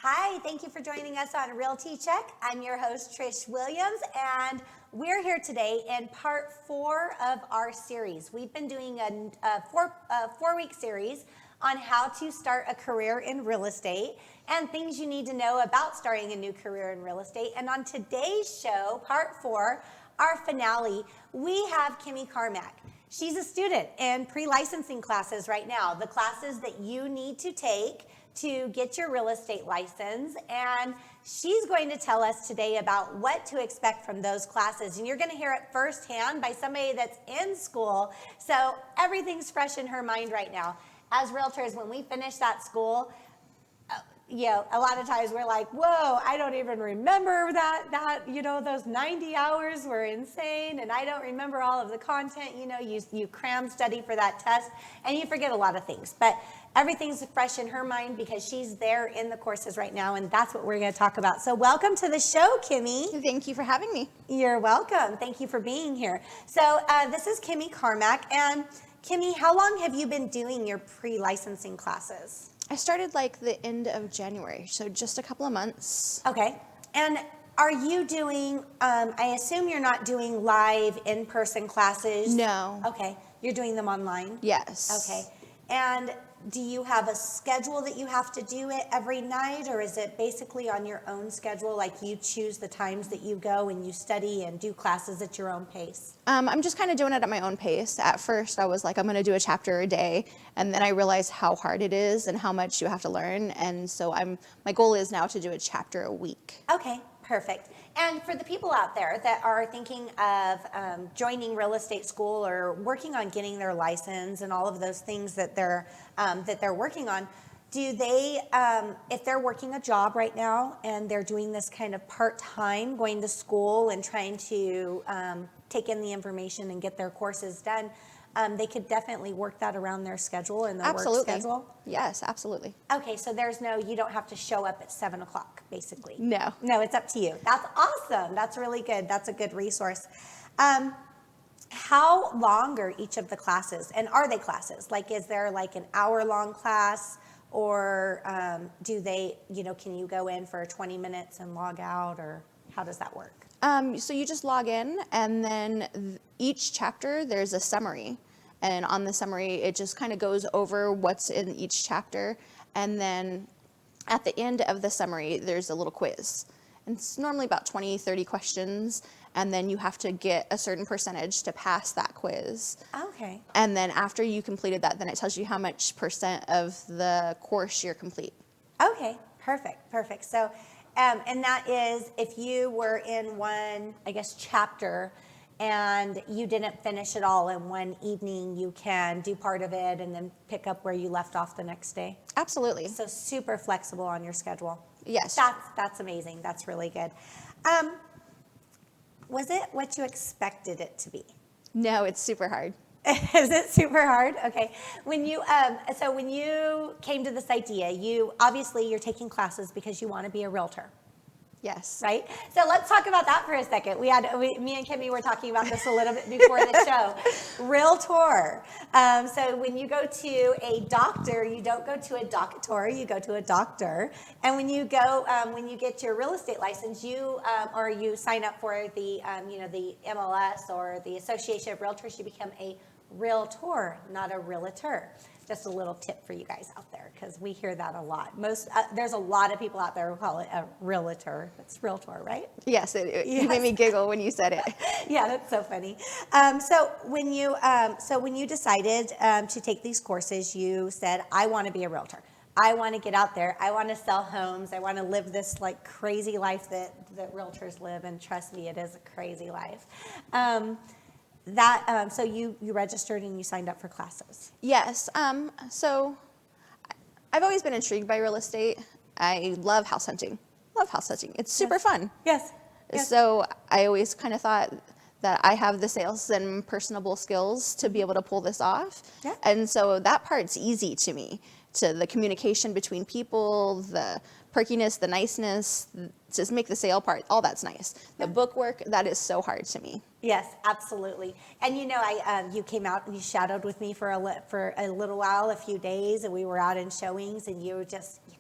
Hi, thank you for joining us on Realty Check. I'm your host, Trish Williams, and we're here today in part 4 of our series. We've been doing a four-week series on how to start a career in real estate and things you need to know about starting a new career in real estate. And on today's show, part 4, our finale, we have Kimmy Carmack. She's a student in pre-licensing classes right now, the classes that you need to take to get your real estate license, and she's going to tell us today about what to expect from those classes. And you're going to hear it firsthand by somebody that's in school, so everything's fresh in her mind right now. As realtors, when we finish that school, a lot of times we're like, whoa, I don't even remember those 90 hours were insane, and I don't remember all of the content. You cram study for that test, and you forget a lot of things. But everything's fresh in her mind because she's there in the courses right now, and that's what we're going to talk about. So welcome to the show, Kimmy. Thank you for having me. You're welcome. Thank you for being here. So this is Kimmy Carmack, and Kimmy, how long have you been doing your pre-licensing classes? I started like the end of January, so just a couple of months. Okay. And are you doing, I assume you're not doing live in-person classes? No. Okay. You're doing them online? Yes. Okay. And do you have a schedule that you have to do it every night, or is it basically on your own schedule, like you choose the times that you go and you study and do classes at your own pace? I'm just kind of doing it at my own pace. At first, I was like, I'm going to do a chapter a day, and then I realized how hard it is and how much you have to learn, and so my goal is now to do a chapter a week. Okay, perfect. And for the people out there that are thinking of joining real estate school or working on getting their license and all of those things that they're working on, do they, if they're working a job right now and they're doing this kind of part-time, going to school and trying to take in the information and get their courses done, they could definitely work that around their schedule and their work schedule? Yes, absolutely. Okay, so you don't have to show up at 7 o'clock, basically. No. No, it's up to you. That's awesome. That's really good. That's a good resource. How long are each of the classes? And are they classes? Like, is there like an hour-long class? Or can you go in for 20 minutes and log out? Or how does that work? So you just log in, and then each chapter, there's a summary. And on the summary, it just kind of goes over what's in each chapter. And then at the end of the summary, there's a little quiz. And it's normally about 20, 30 questions. And then you have to get a certain percentage to pass that quiz. Okay. And then after you completed that, then it tells you how much % of the course you're complete. Okay, perfect. So, and that is if you were in one, I guess, chapter and you didn't finish it all in one evening, you can do part of it and then pick up where you left off the next day. Absolutely. So super flexible on your schedule. Yes. That's amazing. That's really good. Was it what you expected it to be? No, it's super hard. Is it super hard? Okay. When you came to this idea, you're taking classes because you want to be a realtor. Yes. Right? So let's talk about that for a second. me and Kimmy were talking about this a little bit before the show. Realtor. So when you go to a doctor, you don't go to a doctor, you go to a doctor. And when you get your real estate license, you sign up for the MLS or the Association of Realtors, you become a realtor, not a realtor. Just a little tip for you guys out there, because we hear that a lot. There's a lot of people out there who call it a realtor. It's realtor, right? Yes, you made me giggle when you said it. Yeah, that's so funny. So when you decided to take these courses, you said, I want to be a realtor. I want to get out there. I want to sell homes. I want to live this like crazy life that realtors live, and trust me, it is a crazy life. So you registered and you signed up for classes. Yes. So I've always been intrigued by real estate. I love house hunting. It's super fun. Yes. So I always kind of thought that I have the sales and personable skills to be able to pull this off. Yeah. And so that part's easy to me. To the communication between people, the perkiness, the niceness, to make the sale part, all that's nice. The book work, that is so hard to me. Yes, absolutely. And you know, you came out and you shadowed with me for a little while, a few days, and we were out in showings, and you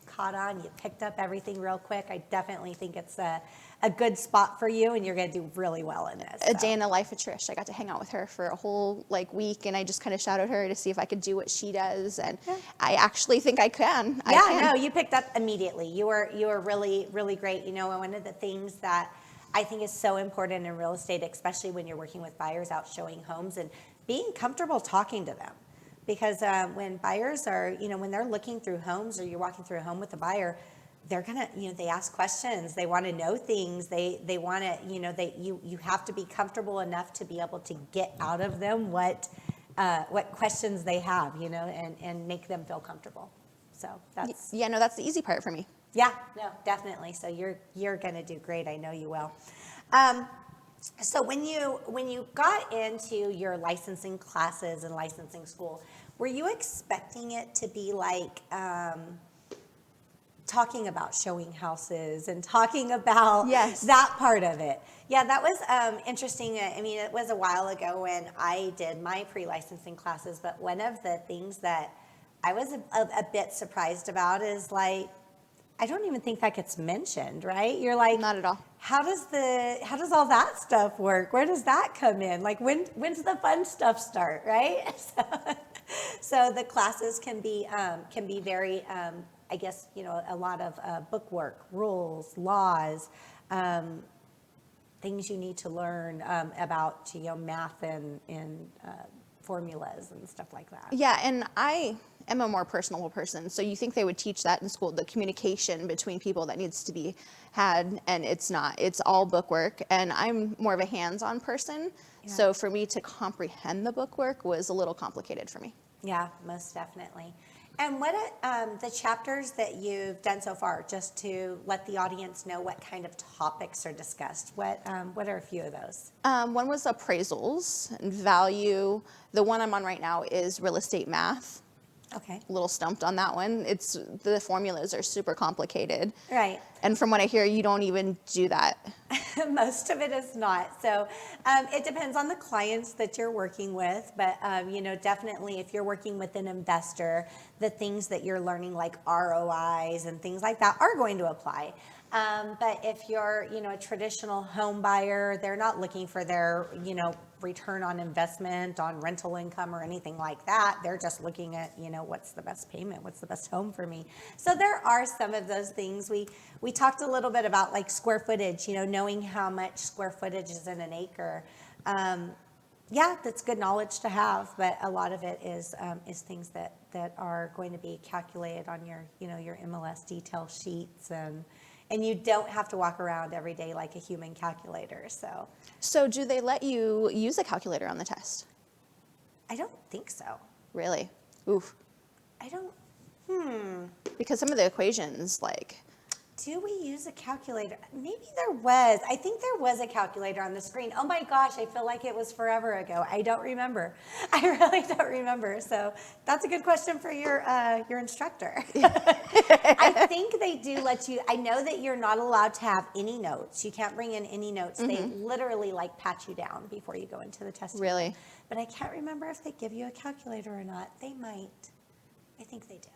caught on, you picked up everything real quick. I definitely think it's a good spot for you, and you're going to do really well in this. A day in the life of Trish. I got to hang out with her for a whole week, and I just kind of shadowed her to see if I could do what she does, and I actually think I can. No, you picked up immediately. You were really, really great. You know, and one of the things that I think is so important in real estate, especially when you're working with buyers out showing homes, and being comfortable talking to them. Because when buyers are, when they're looking through homes, or you're walking through a home with a buyer, they're gonna, they ask questions. They want to know things. They want to, you have to be comfortable enough to be able to get out of them what questions they have, and make them feel comfortable. So that's that's the easy part for me. Yeah, no, definitely. So you're gonna do great. I know you will. So when you got into your licensing classes and licensing school, were you expecting it to be like talking about showing houses and talking about that part of it? Yeah, that was interesting. I mean, it was a while ago when I did my pre-licensing classes, but one of the things that I was a bit surprised about is I don't even think that gets mentioned, right? You're like, not at all. How does all that stuff work? Where does that come in? When's the fun stuff start, right? So the classes can be very, I guess, a lot of book work, rules, laws, things you need to learn about, math and formulas and stuff like that. Yeah, and I am a more personable person, so you think they would teach that in school, the communication between people that needs to be had, and it's not. It's all book work, and I'm more of a hands-on person, so for me to comprehend the book work was a little complicated for me. Yeah, most definitely. And what the chapters that you've done so far, just to let the audience know what kind of topics are discussed, what are a few of those? One was appraisals and value. The one I'm on right now is real estate math. Okay. A little stumped on that one. The formulas are super complicated. Right. And from what I hear, you don't even do that. Most of it is not. So it depends on the clients that you're working with. But, definitely if you're working with an investor, the things that you're learning like ROIs and things like that are going to apply. But if you're, a traditional home buyer, they're not looking for their, return on investment on rental income or anything like that. They're just looking at, what's the best payment? What's the best home for me? So there are some of those things. We talked a little bit about like square footage, knowing how much square footage is in an acre. That's good knowledge to have, but a lot of it is things that are going to be calculated on your, your MLS detail sheets, and you don't have to walk around every day like a human calculator. So do they let you use a calculator on the test? I don't think so. Really? Oof. I don't. Because some of the equations, do we use a calculator? Maybe there was. I think there was a calculator on the screen. Oh my gosh, I feel like it was forever ago. I don't remember. I really don't remember. So that's a good question for your instructor. I think they do let you. I know that you're not allowed to have any notes. You can't bring in any notes. Mm-hmm. They literally pat you down before you go into the test. Really? But I can't remember if they give you a calculator or not. They might. I think they do.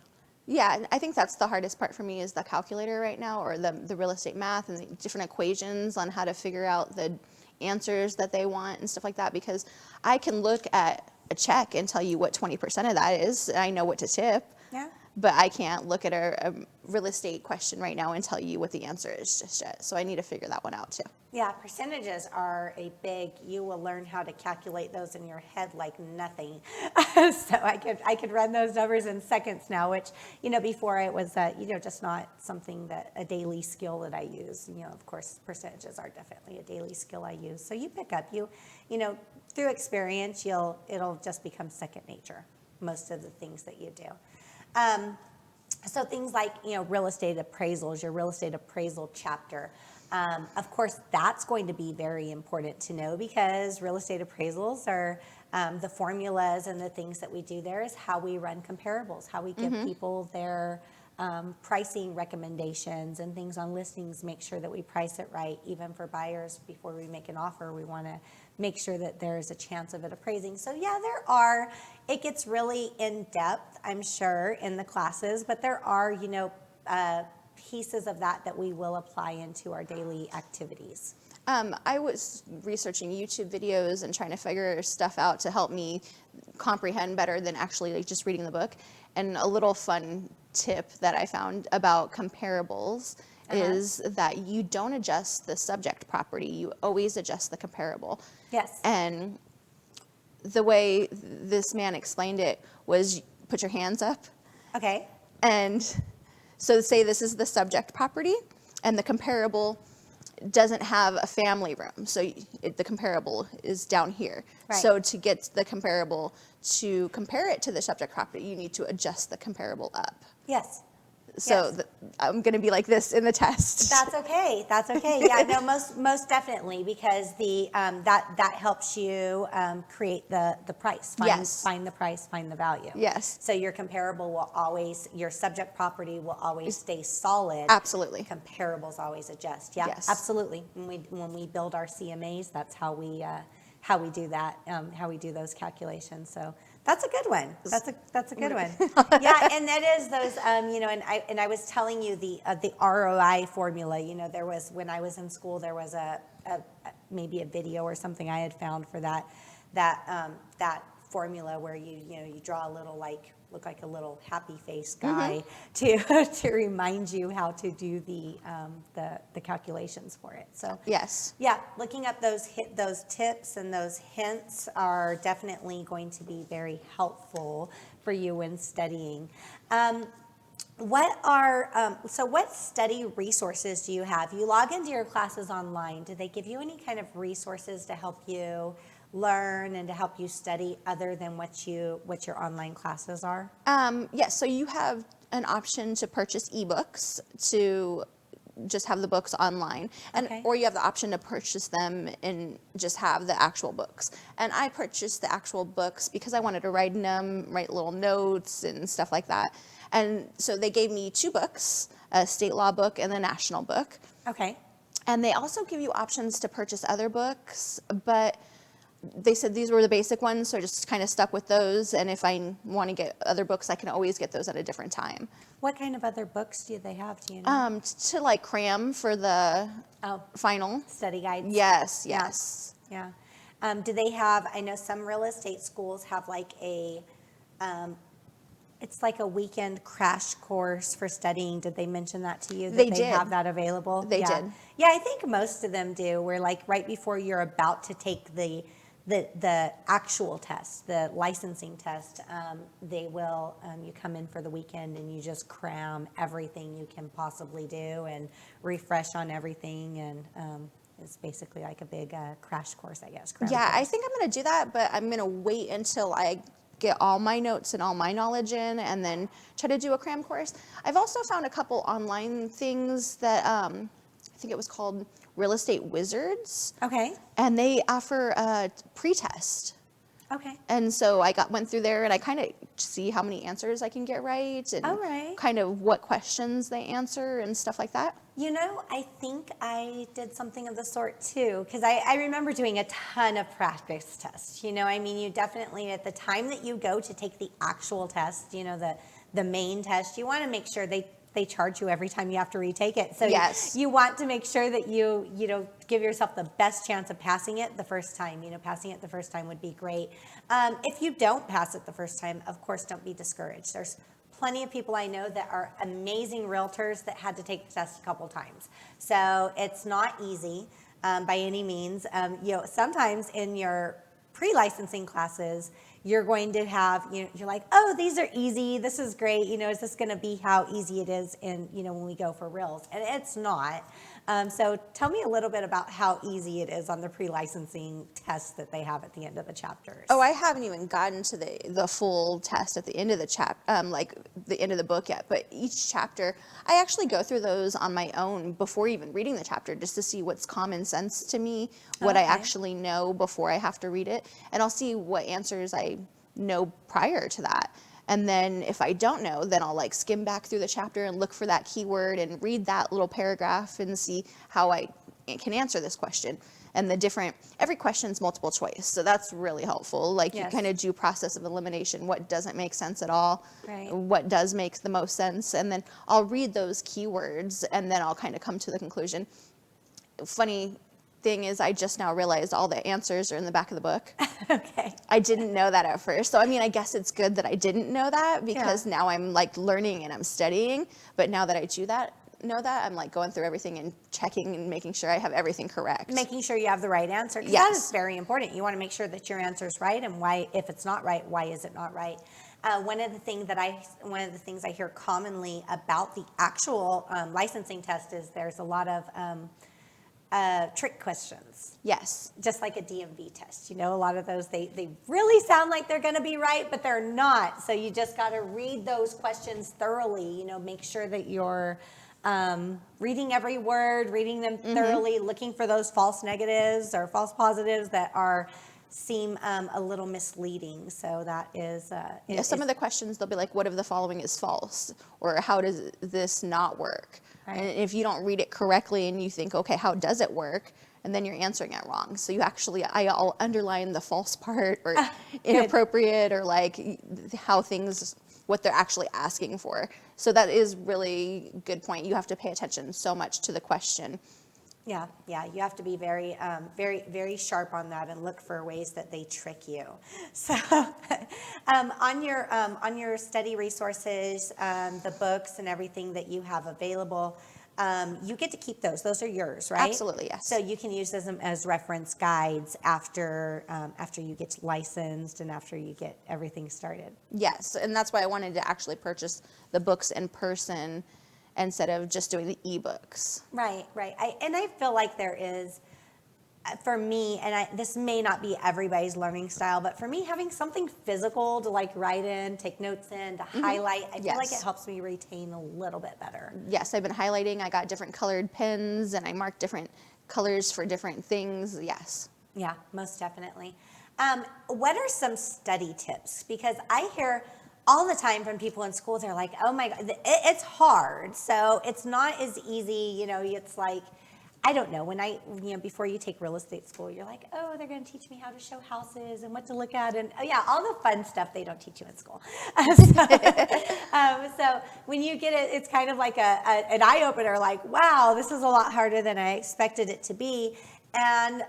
Yeah, I think that's the hardest part for me is the calculator right now, or the real estate math and the different equations on how to figure out the answers that they want and stuff like that, because I can look at a check and tell you what 20% of that is, and I know what to tip. Yeah. But I can't look at a real estate question right now and tell you what the answer is just yet. So I need to figure that one out too. Yeah, percentages are you will learn how to calculate those in your head like nothing. So I could run those numbers in seconds now, which, before it was, just not something that a daily skill that I use. Of course, percentages are definitely a daily skill I use. So you pick up, through experience, it'll just become second nature, most of the things that you do. So things like, real estate appraisals, your real estate appraisal chapter. Of course, that's going to be very important to know, because real estate appraisals are the formulas and the things that we do there is how we run comparables, how we give people their pricing recommendations and things on listings, make sure that we price it right. Even for buyers, before we make an offer, we want to make sure that there's a chance of it appraising. So yeah, it gets really in depth, I'm sure, in the classes, but there are, pieces of that we will apply into our daily activities. I was researching YouTube videos and trying to figure stuff out to help me comprehend better than actually like just reading the book. And a little fun tip that I found about comparables is that you don't adjust the subject property. You always adjust the comparable. Yes. And the way this man explained it was put your hands up. Okay. And so say this is the subject property and the comparable doesn't have a family room. So the comparable is down here. Right. So to get the comparable to compare it to the subject property, you need to adjust the comparable up. Yes. So Yes. I'm going to be like this in the test. That's okay. That's okay. Yeah, no, most definitely, because that helps you create the price. Find the price, find the value. Yes. So your comparable will always, your subject property will always stay solid. Absolutely. Comparables always adjust. Yeah, Yes. absolutely. When we build our CMAs, that's how we do that. How we do those calculations. So. That's a good one. That's a good one. Yeah, and that is those. And I was telling you the ROI formula. There was, when I was in school, there was maybe a video or something I had found for that formula where you draw a little look like a little happy face guy to remind you how to do the calculations for it. So Yes. yeah, looking up those tips and those hints are definitely going to be very helpful for you when studying. What study resources do you have? You log into your classes online. Do they give you any kind of resources to help you learn and to help you study other than what your online classes are? Yes, so you have an option to purchase ebooks to just have the books online, or you have the option to purchase them and just have the actual books. And I purchased the actual books because I wanted to write in them, write little notes and stuff like that. And so they gave me 2 books, a state law book and a national book. Okay. And they also give you options to purchase other books, but they said these were the basic ones, so I just kind of stuck with those. And if I want to get other books, I can always get those at a different time. What kind of other books do they have? Do you know? To like cram for the final Study guides. Yes, yes. Yeah. Do they have? I know some real estate schools have like it's like a weekend crash course for studying. Did they mention that to you? That They did. Have that available? They did. Yeah, I think most of them do. Where like right before you're about to take the actual test, the licensing test, they will, you come in for the weekend and you just cram everything you can possibly do and refresh on everything. And it's basically like a big crash course, I guess. Yeah, I think I'm going to do that, but I'm going to wait until I get all my notes and all my knowledge in and then try to do a cram course. I've also found a couple online things that I think it was called Real Estate Wizards. Okay. And they offer a pre-test. Okay. And so I went through there and I kind of see how many answers I can get right and kind of what questions they answer and stuff like that. I think I did something of the sort too, because I remember doing a ton of practice tests. You definitely, at the time that you go to take the actual test, the main test, you want to make sure they charge you every time you have to retake it. So yes. You want to make sure that you give yourself the best chance of passing it the first time. Passing it the first time would be great. If you don't pass it the first time, of course, don't be discouraged. There's plenty of people I know that are amazing realtors that had to take the test a couple times. So it's not easy by any means. Sometimes in your pre-licensing classes, you're going to have, you're like, oh, these are easy. This is great. Is this going to be how easy it is when we go for reals? And it's not. So tell me a little bit about how easy it is on the pre-licensing test that they have at the end of the chapters. Oh, I haven't even gotten to the full test at the end of the like the end of the book yet. But each chapter, I actually go through those on my own before even reading the chapter, just to see what's common sense to me, what I actually know before I have to read it, and I'll see what answers I know prior to that. And then if I don't know, then I'll like skim back through the chapter and look for that keyword and read that little paragraph and see how I can answer this question. And every question's multiple choice. So that's really helpful. Like you kind of do process of elimination. What doesn't make sense at all? Right. What does make the most sense? And then I'll read those keywords and then I'll kind of come to the conclusion. Funny thing is, I just now realized all the answers are in the back of the book. Okay. I didn't know that at first. So, I mean, I guess it's good that I didn't know that because now I'm like learning and I'm studying. But now that I know that, I'm like going through everything and checking and making sure I have everything correct. Making sure you have the right answer. 'Cause that is very important. You want to make sure that your answer is right, and why, if it's not right, why is it not right? One of the things I hear commonly about the actual licensing test is there's a lot of trick questions. Yes. Just like a DMV test. A lot of those, they really sound like they're going to be right, but they're not. So you just got to read those questions thoroughly, make sure that you're reading every word, reading them thoroughly, looking for those false negatives or false positives that seem a little misleading. So that is... some of the questions, they'll be like, what if the following is false? Or how does this not work? Right. And if you don't read it correctly and you think, okay, how does it work? And then you're answering it wrong. So I'll underline the false part or inappropriate or like how what they're actually asking for. So that is really good point. You have to pay attention so much to the question. Yeah, you have to be very, very, very sharp on that and look for ways that they trick you. So, on your study resources, the books and everything that you have available, you get to keep those. Those are yours, right? Absolutely, yes. So you can use them as reference guides after you get licensed and after you get everything started. Yes, and that's why I wanted to actually purchase the books in person instead of just doing the ebooks. Right. I feel like there is, for me, and this may not be everybody's learning style, but for me, having something physical to like write in, take notes in, to highlight, I feel like it helps me retain a little bit better. Yes, I've been highlighting. I got different colored pens and I marked different colors for different things. Yes. Yeah, most definitely. What are some study tips? Because I hear all the time from people in school, they're like, oh my God, it's hard. So it's not as easy, it's like, I don't know, before you take real estate school, you're like, oh, they're going to teach me how to show houses and what to look at. And all the fun stuff they don't teach you in school. So when you get it, it's kind of like an eye opener, like, wow, this is a lot harder than I expected it to be. And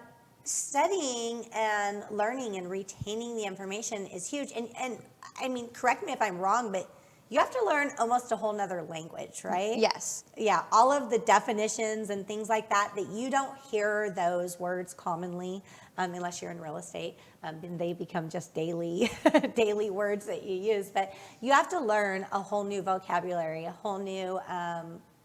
studying and learning and retaining the information is huge. And I mean, correct me if I'm wrong, but you have to learn almost a whole nother language, right? Yes. Yeah, all of the definitions and things like that you don't hear those words commonly unless you're in real estate. And they become just daily words that you use. But you have to learn a whole new vocabulary, a whole new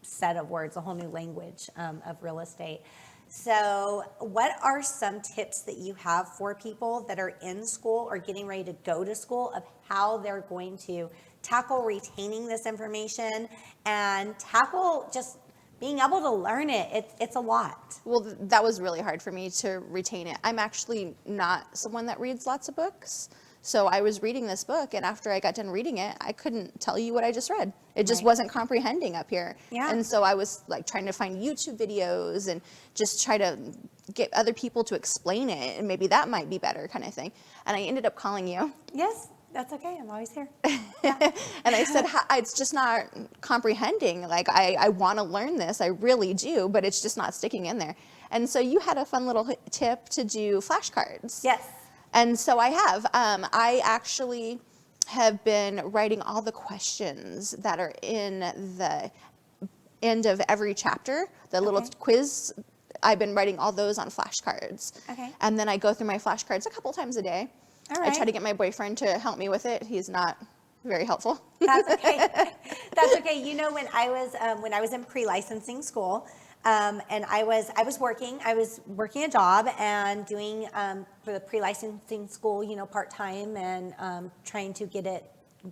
set of words, a whole new language of real estate. So what are some tips that you have for people that are in school or getting ready to go to school of how they're going to tackle retaining this information and tackle just being able to learn it? It's a lot. Well, that was really hard for me to retain it. I'm actually not someone that reads lots of books. So I was reading this book, and after I got done reading it, I couldn't tell you what I just read. It just wasn't comprehending up here. Yeah. And so I was like trying to find YouTube videos and just try to get other people to explain it, and maybe that might be better kind of thing. And I ended up calling you. Yes, that's okay. I'm always here. And I said, it's just not comprehending. Like, I want to learn this. I really do, but it's just not sticking in there. And so you had a fun little tip to do flashcards. Yes. And so I have. I actually have been writing all the questions that are in the end of every chapter, the little quiz. I've been writing all those on flashcards. Okay. And then I go through my flashcards a couple times a day. All right. I try to get my boyfriend to help me with it. He's not very helpful. That's okay. That's okay. When I was in pre-licensing school, and I was working a job and doing for the pre-licensing school, part-time and trying to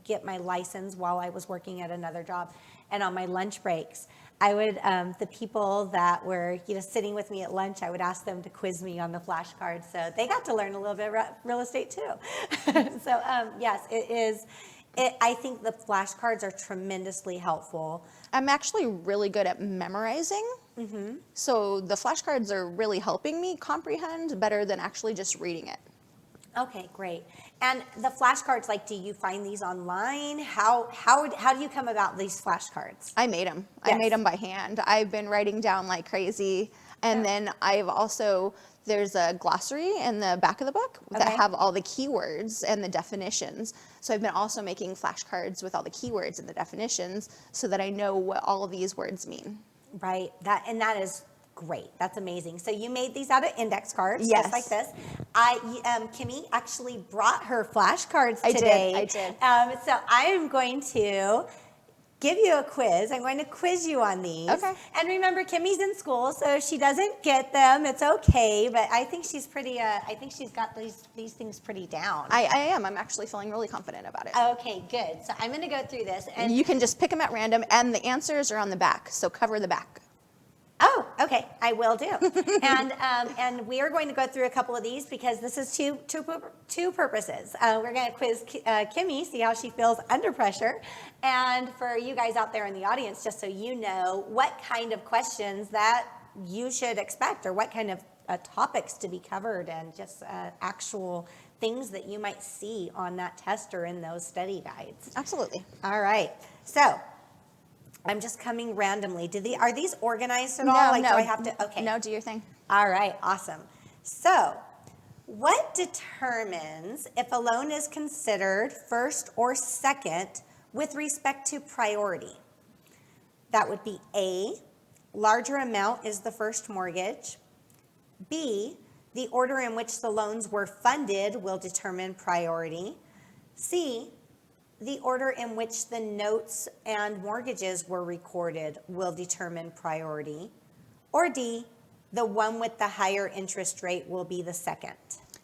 get my license while I was working at another job. And on my lunch breaks, I would, the people that were, sitting with me at lunch, I would ask them to quiz me on the flashcards. So they got to learn a little bit about real estate too. So yes, I think the flashcards are tremendously helpful. I'm actually really good at memorizing. So the flashcards are really helping me comprehend better than actually just reading it. Okay, great. And the flashcards, like, do you find these online? How do you come about these flashcards? I made them. Yes. I made them by hand. I've been writing down like crazy. And then I've also, there's a glossary in the back of the book that Okay. have all the keywords and the definitions. So I've been also making flashcards with all the keywords and the definitions so that I know what all of these words mean. Right. That is great. That's amazing. So you made these out of index cards, Yes. just like this. Kimmy actually brought her flashcards I today. did. So I am going to give you a quiz. I'm going to quiz you on these. Okay. And remember, Kimmy's in school, so if she doesn't get them, it's okay. But I think she's pretty. I think she's got these things pretty down. I am. I'm actually feeling really confident about it. Okay, good. So I'm going to go through this, and You can just pick them at random, and the answers are on the back, so cover the back. oh, okay, I will do. And we are going to go through a couple of these because this is two purposes. We're going to quiz Kimmy, see how she feels under pressure, and for you guys out there in the audience, just so you know what kind of questions that you should expect, or what kind of topics to be covered, and just actual things that you might see on that test or in those study guides. Absolutely. All right, so. I'm just coming randomly. Are these organized at all? No, like, no. do I have to? Okay. No, do your thing. All right, awesome. So, what determines if a loan is considered first or second with respect to priority? That would be A, larger amount is the first mortgage. B, the order in which the loans were funded will determine priority. C, the order in which the notes and mortgages were recorded will determine priority. Or D, the one with the higher interest rate will be the second.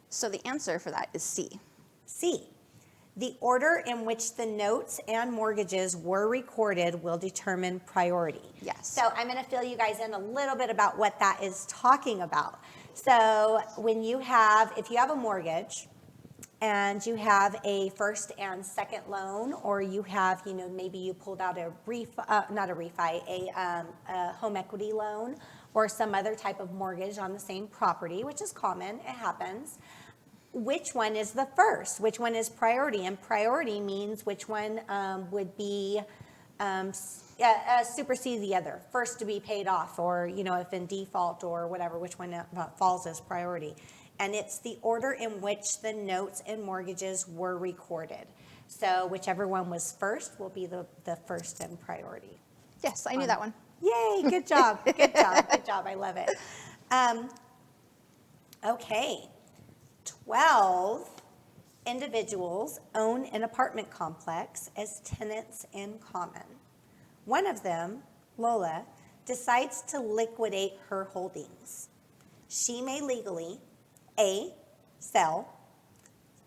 So the answer for that is C. C, the order in which the notes and mortgages were recorded will determine priority. Yes. So I'm going to fill you guys in a little bit about what that is talking about. So when if you have a mortgage, and you have a first and second loan, or you have, maybe you pulled out a home equity loan, or some other type of mortgage on the same property, which is common, it happens. Which one is the first? Which one is priority? And priority means which one would be supersede the other, first to be paid off, or, if in default or whatever, which one falls as priority. And it's the order in which the notes and mortgages were recorded. So whichever one was first will be the first in priority. Yes, I knew that one. Yay, good job, good job, good job, I love it. Okay, 12 individuals own an apartment complex as tenants in common. One of them, Lola, decides to liquidate her holdings. She may legally A, sell.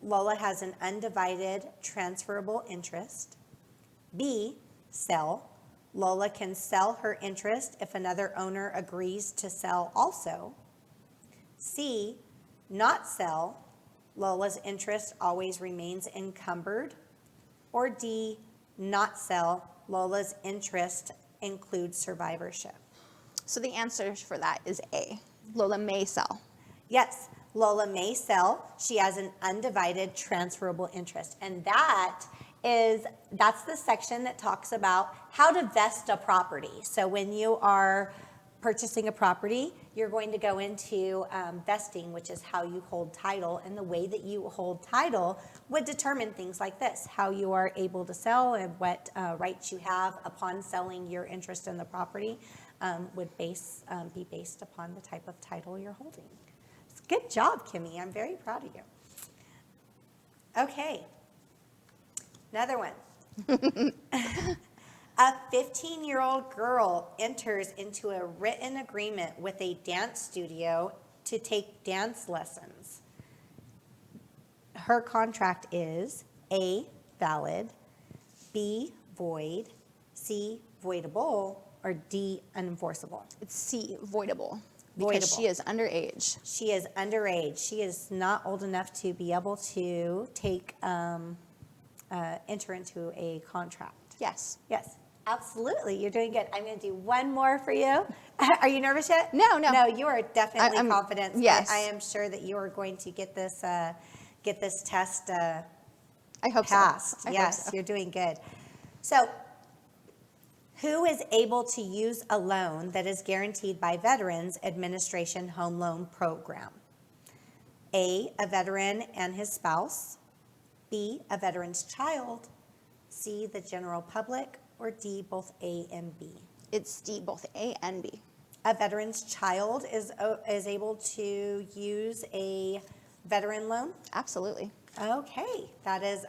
Lola has an undivided transferable interest. B, sell. Lola can sell her interest if another owner agrees to sell also. C, not sell. Lola's interest always remains encumbered. Or D, not sell. Lola's interest includes survivorship. So the answer for that is A. Lola may sell. Yes, Lola may sell. She has an undivided transferable interest. And that's the section that talks about how to vest a property. So when you are purchasing a property, you're going to go into vesting, which is how you hold title. And the way that you hold title would determine things like this, how you are able to sell and what rights you have upon selling your interest in the property would be based upon the type of title you're holding. Good job, Kimmy. I'm very proud of you. Okay. Another one. A 15-year-old girl enters into a written agreement with a dance studio to take dance lessons. Her contract is A, valid, B, void, C, voidable, or D, unenforceable. It's C, voidable. Because Voidable. she is underage. She is underage. She is not old enough to be able to take enter into a contract. Yes. Yes, absolutely. You're doing good. I'm going to do one more for you. Are you nervous yet? No. No, you are definitely I'm confident. yes. I am sure that you are going to get this test I hope passed. so. I Yes, hope so. you're doing good. So, who is able to use a loan that is guaranteed by Veterans Administration Home Loan Program? A veteran and his spouse. B, a veteran's child. C, the general public. Or D, both A and B. It's D, both A and B. A veteran's child is able to use a veteran loan. Absolutely. Okay, that is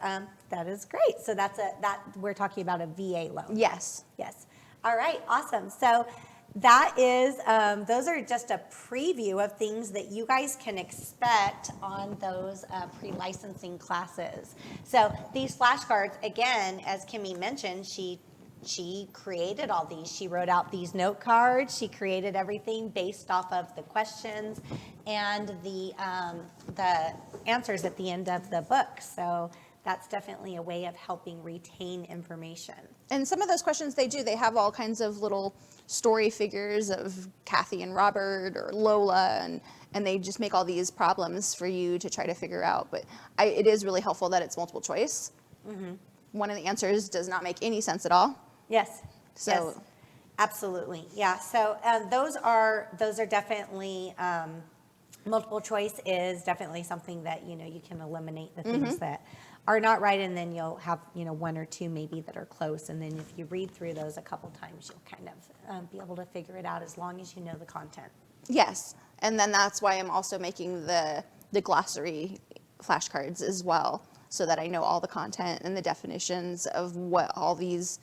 great. So that we're talking about a VA loan. Yes. Yes. All right. Awesome. So that is those are just a preview of things that you guys can expect on those pre-licensing classes. So these flashcards, again, as Kimmy mentioned, she created all these. She wrote out these note cards. She created everything based off of the questions and the answers at the end of the book. So that's definitely a way of helping retain information. And some of those questions they have all kinds of little story figures of Kathy and Robert or Lola, and they just make all these problems for you to try to figure out. But it is really helpful that it's multiple choice. Mm-hmm. One of the answers does not make any sense at all. Yes. So yes. Absolutely. Yeah. So those are definitely multiple choice is definitely something that you can eliminate the things that are not right, and then you'll have one or two maybe that are close, and then if you read through those a couple times, you'll kind of be able to figure it out as long as you know the content. Yes, and then that's why I'm also making the glossary flashcards as well, so that I know all the content and the definitions of what all these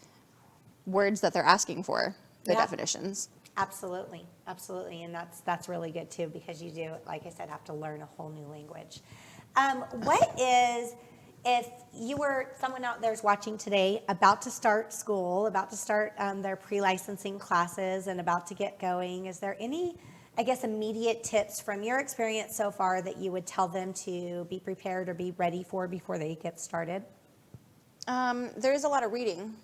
words that they're asking for, the definitions. Absolutely, absolutely, and that's really good too, because you do, like I said, have to learn a whole new language. If you were someone out there's watching today, about to start school, about to start their pre-licensing classes, and about to get going, is there any, I guess, immediate tips from your experience so far that you would tell them to be prepared or be ready for before they get started? There is a lot of reading,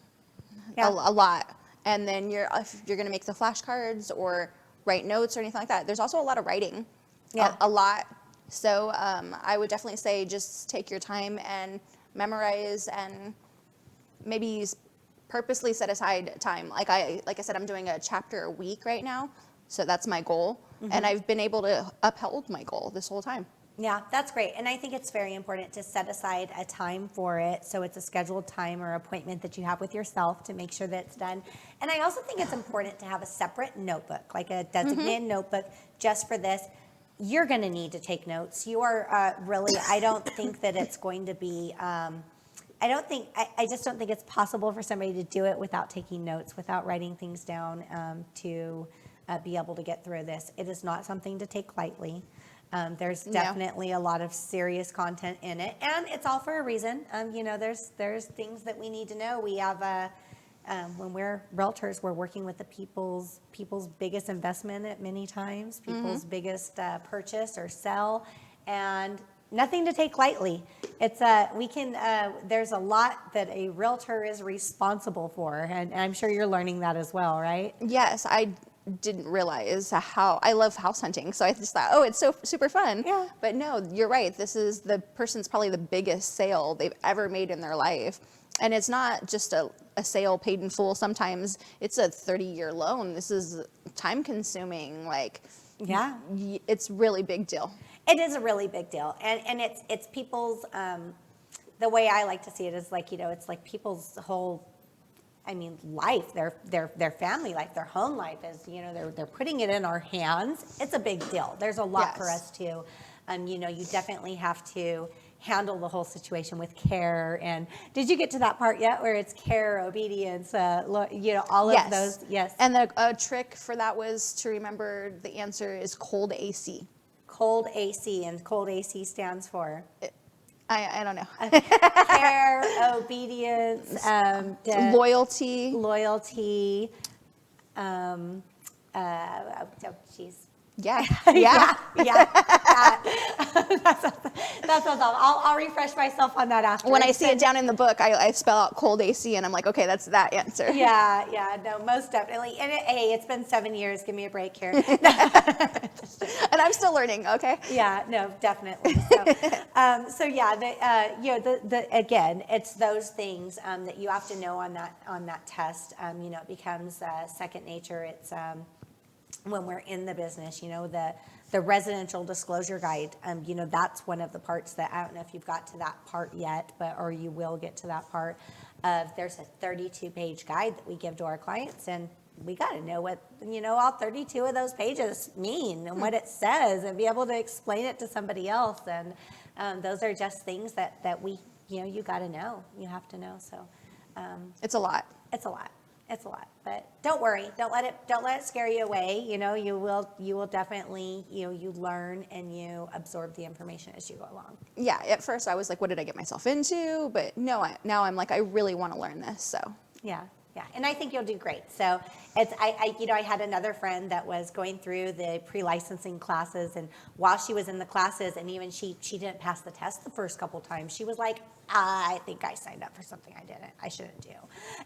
Yeah. a lot. And then if you're going to make the flashcards or write notes or anything like that, there's also a lot of writing, a lot. So I would definitely say just take your time and memorize, and maybe purposely set aside time. Like I said, I'm doing a chapter a week right now, so that's my goal. And I've been able to uphold my goal this whole time. Yeah, that's great. And I think it's very important to set aside a time for it. So it's a scheduled time or appointment that you have with yourself to make sure that it's done. And I also think it's important to have a separate notebook, like a designated notebook just for this. You're going to need to take notes. You are really, I don't think that it's going to be, I just don't think it's possible for somebody to do it without taking notes, without writing things down to be able to get through this. It is not something to take lightly. There's definitely a lot of serious content in it, and it's all for a reason. There's things that we need to know. We have when we're realtors, we're working with the people's biggest investment at many times, people's biggest purchase or sell, and nothing to take lightly. It's there's a lot that a realtor is responsible for, and I'm sure you're learning that as well, right? Yes, I didn't realize how I love house hunting, so I just thought, oh, it's so super fun. Yeah. But no, you're right. This is the person's probably the biggest sale they've ever made in their life, and it's not just a sale paid in full. Sometimes it's a 30-year loan. This is time consuming. It's really big deal. It is a really big deal, and it's people's. The way I like to see it is it's like people's whole. Life, their family life, their home life is, they're putting it in our hands. It's a big deal. There's a lot for us to, you definitely have to handle the whole situation with care. And did you get to that part yet where it's care, obedience, all of those? Yes. And a trick for that was to remember the answer is cold AC. Cold AC, and cold AC stands for? I don't know. Care, obedience, loyalty. Loyalty. Oh, geez. Yeah. yeah. That's awesome. I'll refresh myself on that after. When I see it down in the book, I spell out cold AC, and I'm like, okay, that's that answer. Yeah, no, most definitely. And hey, it's been 7 years. Give me a break here. And I'm still learning. Okay. Yeah, no, definitely. So yeah, again, it's those things that you have to know on that test. It becomes second nature. It's when we're in the business, the residential disclosure guide, that's one of the parts that I don't know if you've got to that part yet, or you will get to that part of there's a 32-page guide that we give to our clients, and we got to know what, all 32 of those pages mean and what it says and be able to explain it to somebody else. And those are just things that we, you got to know, you have to know. So it's a lot. It's a lot, but don't worry. Don't let it scare you away. You will definitely, you learn and you absorb the information as you go along. Yeah. At first I was like, what did I get myself into? But no, now I'm like, I really want to learn this. So Yeah. And I think you'll do great. So I had another friend that was going through the pre-licensing classes, and while she was in the classes, and even she didn't pass the test the first couple times, she was like, I think I signed up for something I shouldn't do.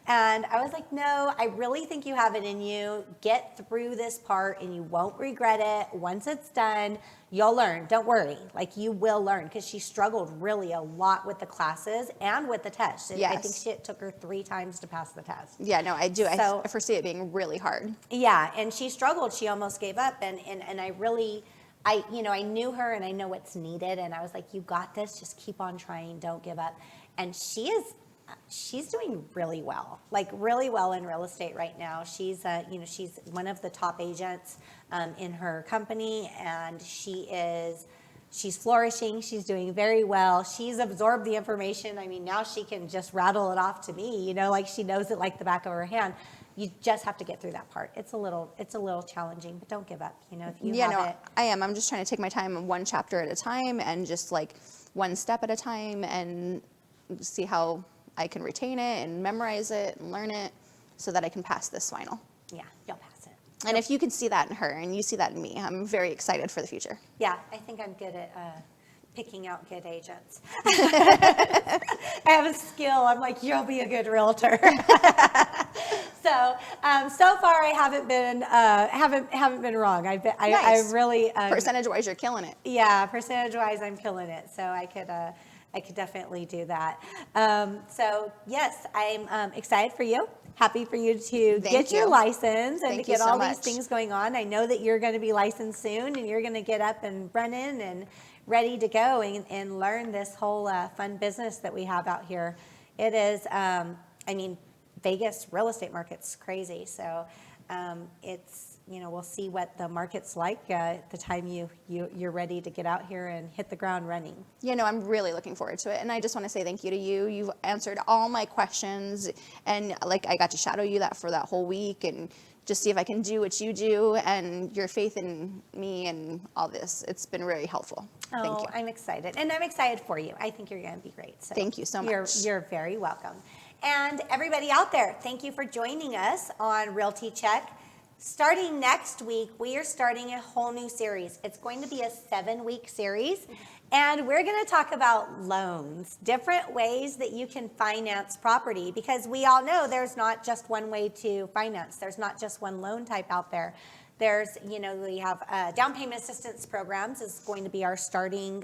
And I was like, no, I really think you have it in you. Get through this part and you won't regret it. Once it's done, you'll learn. Don't worry. Like, you will learn, because she struggled really a lot with the classes and with the test. Yes. I think it took her 3 times to pass the test. Yeah, no, I do. So, I foresee it being really hard. Yeah, and she struggled. She almost gave up, and I really, I knew her, and I know what's needed, and I was like, you got this. Just keep on trying. Don't give up. And she's doing really well, like really well in real estate right now. She's she's one of the top agents in her company, and she's flourishing. She's doing very well. She's absorbed the information. I mean, now she can just rattle it off to me, like she knows it like the back of her hand. You just have to get through that part. It's a little challenging, but don't give up. If you have it. I am. I'm just trying to take my time one chapter at a time, and just like one step at a time, and see how I can retain it and memorize it and learn it so that I can pass this final. Yeah, you'll pass it. And if you can see that in her and you see that in me, I'm very excited for the future. Yeah, I think I'm good at picking out good agents. I have a skill. I'm like, you'll be a good realtor. So far I haven't been wrong. Nice. I really percentage-wise, you're killing it. Yeah, percentage-wise, I'm killing it. So I could definitely do that. So yes, I'm excited for you. Happy for you to get your license and to get all these things going on. I know that you're going to be licensed soon, and you're going to get up and running and ready to go and learn this whole fun business that we have out here. It is, Vegas real estate market's crazy. So it's, we'll see what the market's like the time you're ready to get out here and hit the ground running. I'm really looking forward to it. And I just want to say thank you to you. You've answered all my questions, and like I got to shadow you for that whole week and just see if I can do what you do, and your faith in me and all this. It's been very helpful. Thank you. I'm excited, and I'm excited for you. I think you're going to be great. So thank you so much. You're very welcome. And everybody out there, thank you for joining us on Realty Check. Starting next week, we are starting a whole new series. It's going to be a 7-week series, and we're going to talk about loans, different ways that you can finance property, because we all know there's not just one way to finance. There's not just one loan type out there. There's, we have down payment assistance programs is going to be our starting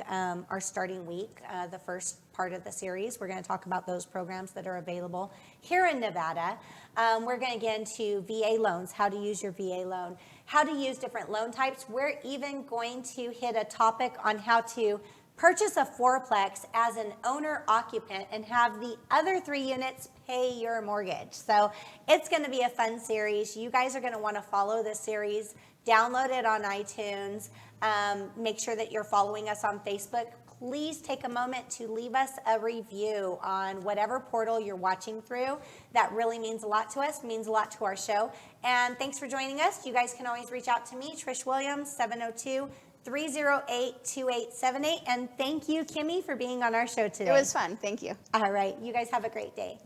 week, the first part of the series. We're going to talk about those programs that are available here in Nevada. We're going to get into VA loans, how to use your VA loan, how to use different loan types. We're even going to hit a topic on how to purchase a fourplex as an owner-occupant and have the other 3 units pay your mortgage. So it's going to be a fun series. You guys are going to want to follow this series. Download it on iTunes. Make sure that you're following us on Facebook. Please take a moment to leave us a review on whatever portal you're watching through. That really means a lot to us, means a lot to our show. And thanks for joining us. You guys can always reach out to me, Trish Williams, 702-308-2878. And thank you, Kimmy, for being on our show today. It was fun. Thank you. All right. You guys have a great day.